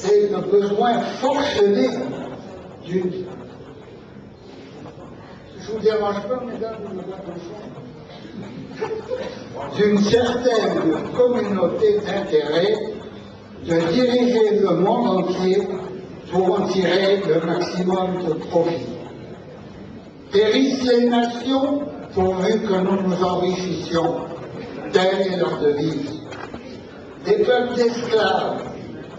c'est le besoin forcené d'une... Je vous dérange pas, mesdames, d'une certaine communauté d'intérêt de diriger le monde entier pour en tirer le maximum de profit. Périssent les nations pourvu que nous nous enrichissions, telle est leur devise. Des peuples d'esclaves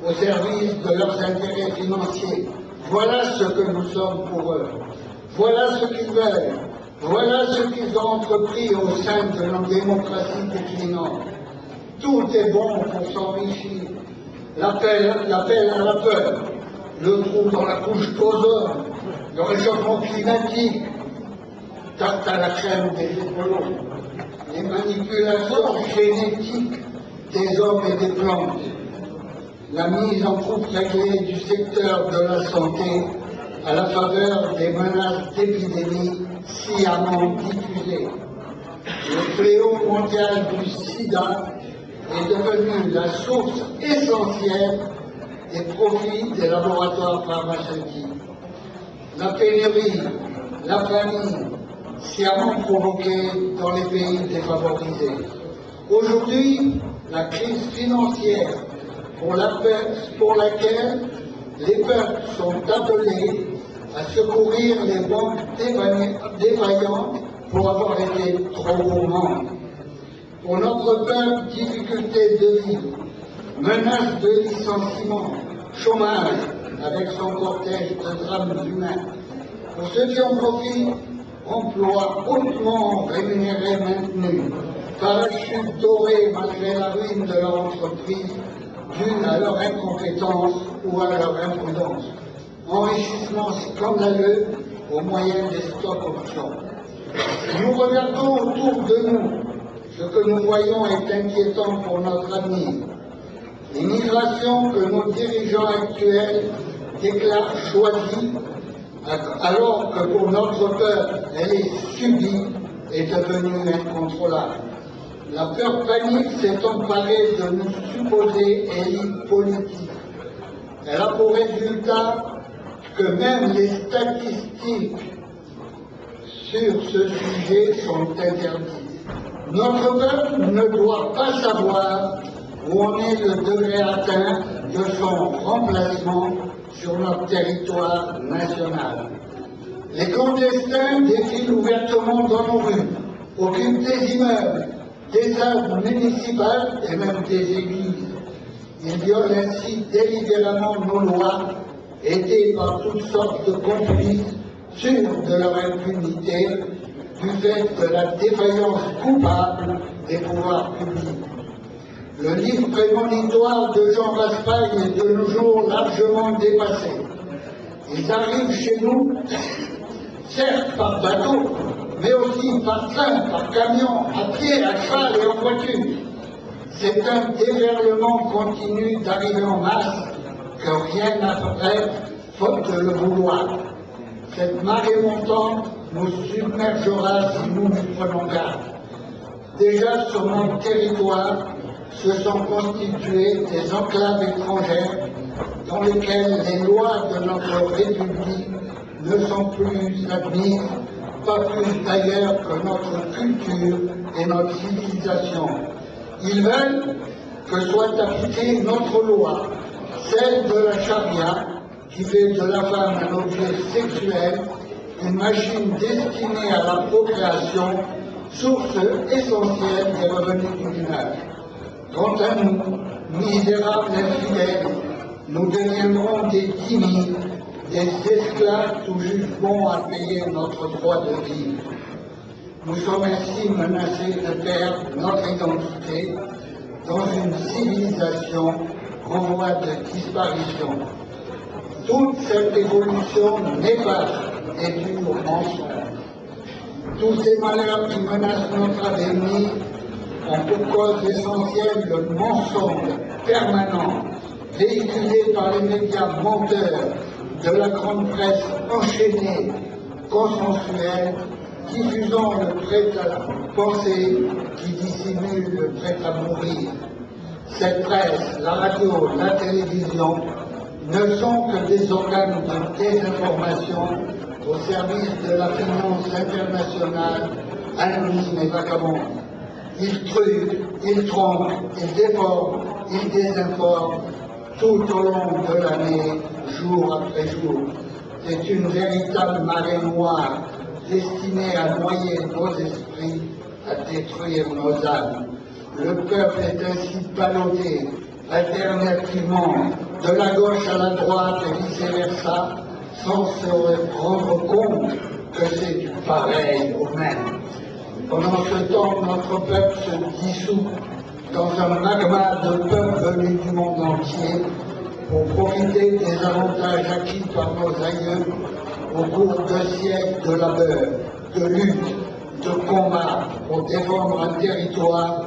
au service de leurs intérêts financiers, voilà ce que nous sommes pour eux. Voilà ce qu'ils veulent. Voilà ce qu'ils ont entrepris au sein de nos démocraties déclinantes. Tout est bon pour s'enrichir. L'appel à la peur, le trou dans la couche d'ozone, le réchauffement climatique, tarte à la crème des écolos, les manipulations génétiques des hommes et des plantes, la mise en coupe réglée du secteur de la santé à la faveur des menaces d'épidémies sciemment diffusées. Le fléau mondial du sida est devenu la source essentielle des profits des laboratoires pharmaceutiques. La pénurie, la famine, sciemment provoquée dans les pays défavorisés. Aujourd'hui, la crise financière pour laquelle les peuples sont appelés à secourir les banques défaillantes pour avoir été trop gourmandes. Pour notre peuple, difficulté de vie, menace de licenciement, chômage avec son cortège de drames humains. Pour ceux qui en profitent, emploi hautement rémunéré maintenu, parachute doré malgré la ruine de leur entreprise due à leur incompétence ou à leur imprudence, enrichissement scandaleux au moyen des stocks options. Nous regardons autour de nous, ce que nous voyons est inquiétant pour notre avenir. L'immigration que nos dirigeants actuels déclarent choisie, alors que pour notre peuple, elle est subie, est devenue incontrôlable. La peur panique s'est emparée de nos supposées élites politiques. Elle a pour résultat que même les statistiques sur ce sujet sont interdites. Notre peuple ne doit pas savoir où en est le degré atteint de son remplacement sur notre territoire national. Les clandestins défilent ouvertement dans nos rues, occupent des immeubles, des salles municipales et même des églises. Ils violent ainsi délibérément nos lois, aidés par toutes sortes de complices, sûrs de leur impunité, du fait de la défaillance coupable des pouvoirs publics. Le livre prémonitoire de Jean Raspail est de nos jours largement dépassé. Ils arrivent chez nous, certes par bateau, mais aussi par train, par camion, à pied, à cheval et en voiture. C'est un déferlement continu d'arrivées en masse que rien n'apparaît, faute de le vouloir. Cette marée montante nous submergera si nous nous prenons garde. Déjà sur notre territoire se sont constituées des enclaves étrangères dans lesquelles les lois de notre République ne sont plus admises, pas plus d'ailleurs que notre culture et notre civilisation. Ils veulent que soit appliquée notre loi, celle de la charia, qui fait de la femme un objet sexuel, une machine destinée à la procréation, source essentielle des revenus du ménage. Quant à nous, misérables infidèles, nous deviendrons des timides, des esclaves tout juste bons à payer notre droit de vivre. Nous sommes ainsi menacés de perdre notre identité dans une civilisation en voie de disparition. Toute cette évolution néfaste est due au mensonge. Tous ces malheurs qui menacent notre avenir ont pour cause essentielle le mensonge permanent véhiculé par les médias menteurs de la grande presse enchaînée, consensuelle, diffusant le prêt à la pensée qui dissimule le prêt à mourir. Cette presse, la radio, la télévision ne sont que des organes de désinformation au service de la finance internationale, anonyme et vagabonde. Ils truquent, ils trompent, ils déforment, ils désinforment tout au long de l'année, jour après jour. C'est une véritable marée noire destinée à noyer nos esprits, à détruire nos âmes. Le peuple est ainsi ballotté alternativement de la gauche à la droite et vice-versa, sans se rendre compte que c'est du pareil au même. Pendant ce temps, notre peuple se dissout dans un magma de peuples venus du monde entier pour profiter des avantages acquis par nos aïeux au cours de siècles de labeur, de lutte, de combat pour défendre un territoire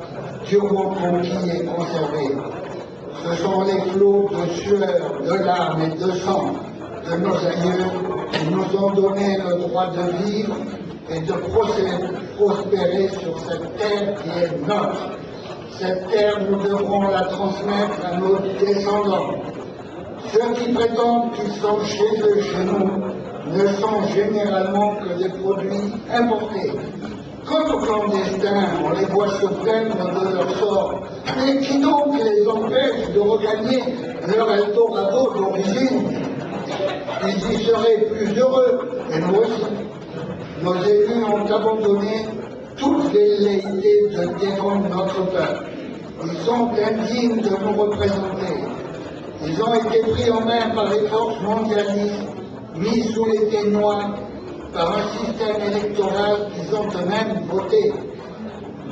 durement conquis et conservé. Ce sont les flots de sueur, de larmes et de sang de nos aïeux qui nous ont donné le droit de vivre et de prospérer sur cette terre qui est notre. Cette terre, nous devrons la transmettre à nos descendants. Ceux qui prétendent qu'ils sont chez eux, chez nous, ne sont généralement que des produits importés. Comme clandestins, on les voit se plaindre de leur sort. Mais qui donc les empêche de regagner leur Eldorado d'origine? Ils y seraient plus heureux, et nous aussi. Nos élus ont abandonné toute velléité de défendre notre peuple. Ils sont indignes de nous représenter. Ils ont été pris en main par les forces mondialistes, mis sous les témoins par un système électoral qu'ils ont eux-mêmes voté.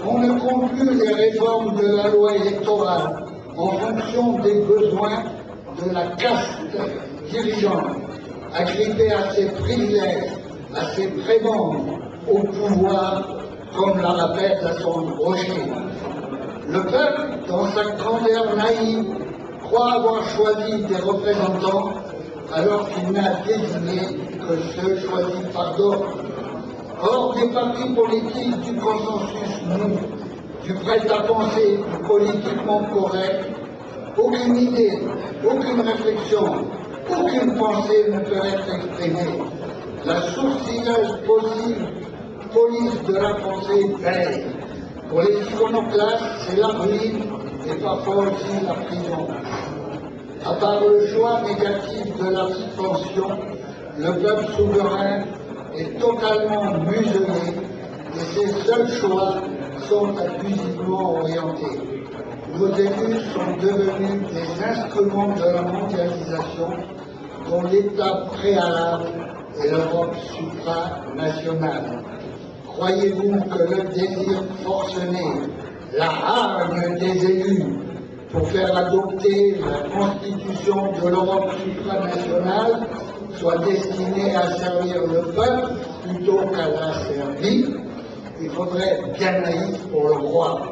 On ne compte plus les réformes de la loi électorale en fonction des besoins de la caste dirigeante, agrippée à ses privilèges, à ses prébendes, au pouvoir, comme la rappelle à son rocher. Le peuple, dans sa grandeur naïve, croit avoir choisi des représentants alors qu'il n'a désigné que ceux choisis par d'autres. Or, des partis politiques du consensus mou, du prêt-à-penser, du politiquement correct, aucune idée, aucune réflexion, aucune pensée ne peut être exprimée. La sourcilleuse police de la pensée veille. Pour les iconoclastes, c'est la ruine et parfois aussi la prison. À part le choix négatif de la suspension, le peuple souverain est totalement muselé et ses seuls choix sont abusivement orientés. Nos élus sont devenus des instruments de la mondialisation dont l'étape préalable est l'Europe supranationale. Croyez-vous que le désir forcené, la hargne des élus pour faire adopter la constitution de l'Europe supranationale soit destiné à servir le peuple plutôt qu'à la servir? Il faudrait bien naïf pour le croire.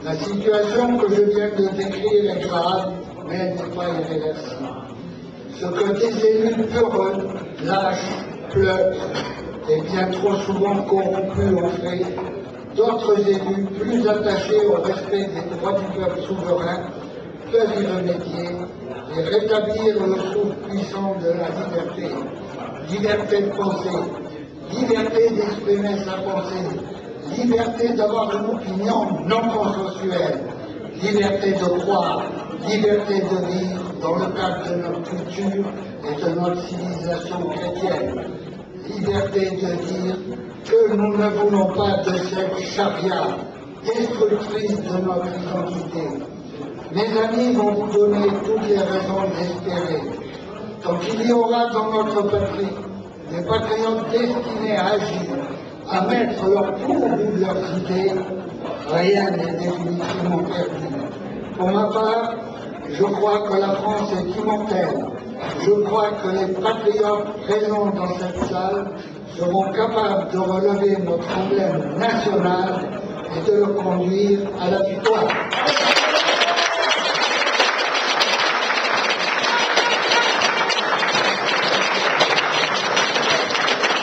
La situation que je viens de décrire est grave, mais elle n'est pas irréversible. Ce que des élus peureux, lâches, pleurent, et bien trop souvent corrompus ont fait, d'autres élus plus attachés au respect des droits du peuple souverain peuvent y remédier et rétablir le souffle puissant de la liberté. Liberté de penser, liberté d'exprimer sa pensée, liberté d'avoir une opinion non consensuelle, liberté de croire, liberté de vivre dans le cadre de notre culture et de notre civilisation chrétienne. Liberté de dire que nous ne voulons pas de cette charia destructrice de notre identité. Mes amis vont vous donner toutes les raisons d'espérer. Donc il y aura dans notre patrie des patriotes destinés à agir, à mettre leur peau au bout de leurs idées, rien n'est définitivement perdu. Pour ma part, je crois que la France est immortelle. Je crois que les patriotes présents dans cette salle seront capables de relever notre emblème national et de le conduire à la victoire.